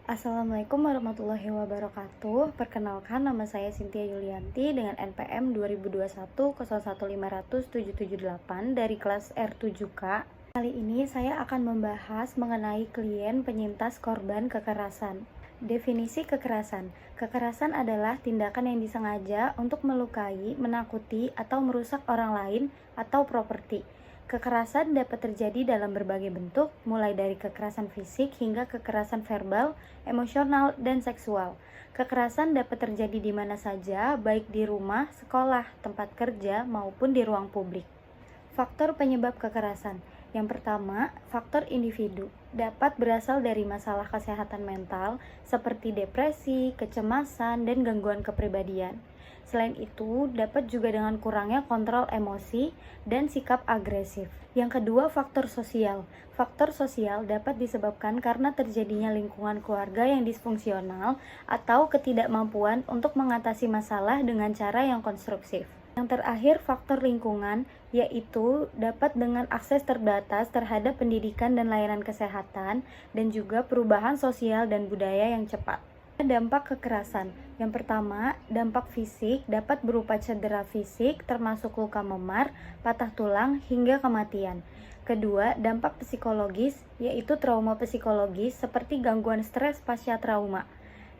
Assalamualaikum warahmatullahi wabarakatuh. Perkenalkan, nama saya Cynthia Yulianti dengan NPM 202101500778 dari kelas R7K. Kali ini saya akan membahas mengenai klien penyintas korban kekerasan. Definisi kekerasan. Kekerasan adalah tindakan yang disengaja untuk melukai, menakuti, atau merusak orang lain atau properti. Kekerasan dapat terjadi dalam berbagai bentuk, mulai dari kekerasan fisik hingga kekerasan verbal, emosional, dan seksual. Kekerasan dapat terjadi di mana saja, baik di rumah, sekolah, tempat kerja, maupun di ruang publik. Faktor penyebab kekerasan. Yang pertama, faktor individu. Dapat berasal dari masalah kesehatan mental seperti depresi, kecemasan, dan gangguan kepribadian. Selain itu, dapat juga dengan kurangnya kontrol emosi dan sikap agresif. Yang kedua, faktor sosial. Faktor sosial dapat disebabkan karena terjadinya lingkungan keluarga yang disfungsional atau ketidakmampuan untuk mengatasi masalah dengan cara yang konstruktif. Yang terakhir, faktor lingkungan, yaitu dapat dengan akses terbatas terhadap pendidikan dan layanan kesehatan, dan juga perubahan sosial dan budaya yang cepat. Dampak kekerasan. Yang pertama, dampak fisik dapat berupa cedera fisik termasuk luka memar, patah tulang, hingga kematian. Kedua, dampak psikologis, yaitu trauma psikologis seperti gangguan stres pasca trauma.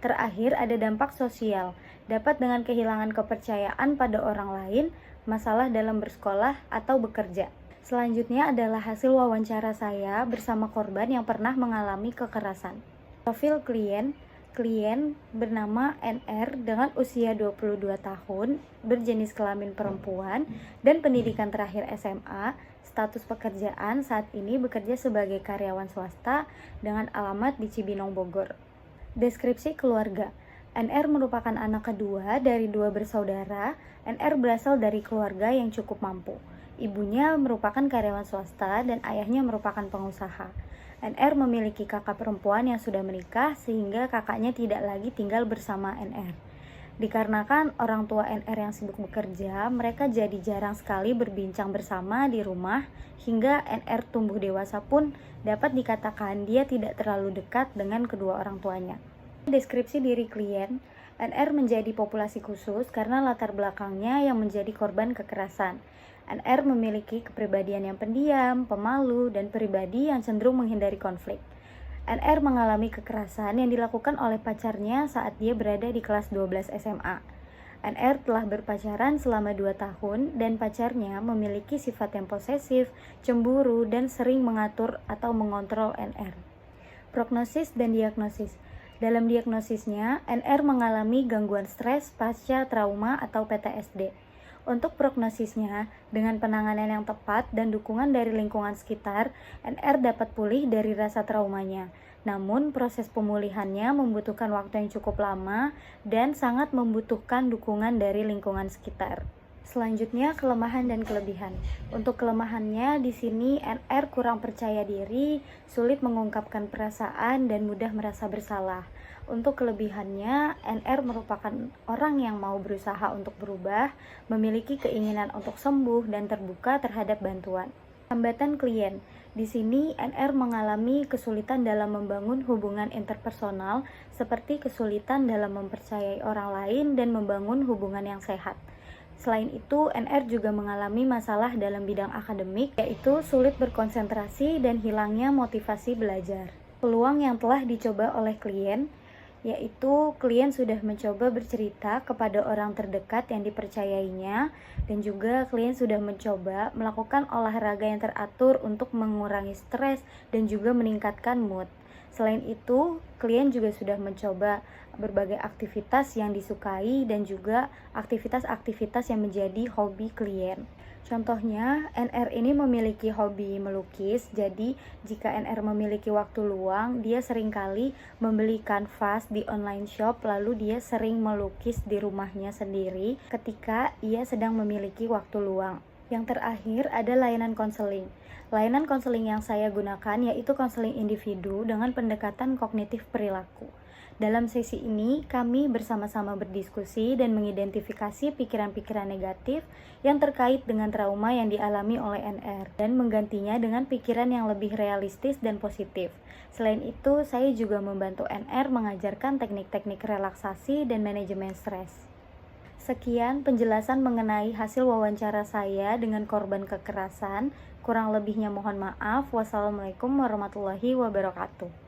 Terakhir, ada dampak sosial, dapat dengan kehilangan kepercayaan pada orang lain, masalah dalam bersekolah atau bekerja. Selanjutnya adalah hasil wawancara saya bersama korban yang pernah mengalami kekerasan. Profil klien bernama NR dengan usia 22 tahun, berjenis kelamin perempuan, dan pendidikan terakhir SMA. Status pekerjaan saat ini bekerja sebagai karyawan swasta dengan alamat di Cibinong, Bogor. Deskripsi keluarga. NR merupakan anak kedua dari dua bersaudara. NR berasal dari keluarga yang cukup mampu. Ibunya merupakan karyawan swasta dan ayahnya merupakan pengusaha. NR memiliki kakak perempuan yang sudah menikah sehingga kakaknya tidak lagi tinggal bersama NR. Dikarenakan orang tua NR yang sibuk bekerja, mereka jadi jarang sekali berbincang bersama di rumah, hingga NR tumbuh dewasa pun dapat dikatakan dia tidak terlalu dekat dengan kedua orang tuanya. Deskripsi diri klien, NR menjadi populasi khusus karena latar belakangnya yang menjadi korban kekerasan. NR memiliki kepribadian yang pendiam, pemalu, dan pribadi yang cenderung menghindari konflik. NR mengalami kekerasan yang dilakukan oleh pacarnya saat dia berada di kelas 12 SMA. NR telah berpacaran selama 2 tahun dan pacarnya memiliki sifat yang posesif, cemburu, dan sering mengatur atau mengontrol NR. Prognosis dan diagnosis. Dalam diagnosisnya, NR mengalami gangguan stres pasca trauma atau PTSD. Untuk prognosisnya, dengan penanganan yang tepat dan dukungan dari lingkungan sekitar, NR dapat pulih dari rasa traumanya. Namun, proses pemulihannya membutuhkan waktu yang cukup lama dan sangat membutuhkan dukungan dari lingkungan sekitar. Selanjutnya, kelemahan dan kelebihan. Untuk kelemahannya, di sini NR kurang percaya diri, sulit mengungkapkan perasaan, dan mudah merasa bersalah. Untuk kelebihannya, NR merupakan orang yang mau berusaha untuk berubah, memiliki keinginan untuk sembuh, dan terbuka terhadap bantuan. Hambatan klien. Di sini, NR mengalami kesulitan dalam membangun hubungan interpersonal, seperti kesulitan dalam mempercayai orang lain dan membangun hubungan yang sehat. Selain itu, NR juga mengalami masalah dalam bidang akademik, yaitu sulit berkonsentrasi dan hilangnya motivasi belajar. Peluang yang telah dicoba oleh klien, yaitu klien sudah mencoba bercerita kepada orang terdekat yang dipercayainya, dan juga klien sudah mencoba melakukan olahraga yang teratur untuk mengurangi stres dan juga meningkatkan mood. Selain itu, klien juga sudah mencoba berbagai aktivitas yang disukai dan juga aktivitas-aktivitas yang menjadi hobi klien. Contohnya, NR ini memiliki hobi melukis, jadi jika NR memiliki waktu luang, dia seringkali membeli kanvas di online shop, lalu dia sering melukis di rumahnya sendiri ketika ia sedang memiliki waktu luang. Yang terakhir ada layanan konseling. Layanan konseling yang saya gunakan yaitu konseling individu dengan pendekatan kognitif perilaku. Dalam sesi ini, kami bersama-sama berdiskusi dan mengidentifikasi pikiran-pikiran negatif yang terkait dengan trauma yang dialami oleh NR dan menggantinya dengan pikiran yang lebih realistis dan positif. Selain itu, saya juga membantu NR mengajarkan teknik-teknik relaksasi dan manajemen stres. Sekian penjelasan mengenai hasil wawancara saya dengan korban kekerasan. Kurang lebihnya mohon maaf. Wassalamualaikum warahmatullahi wabarakatuh.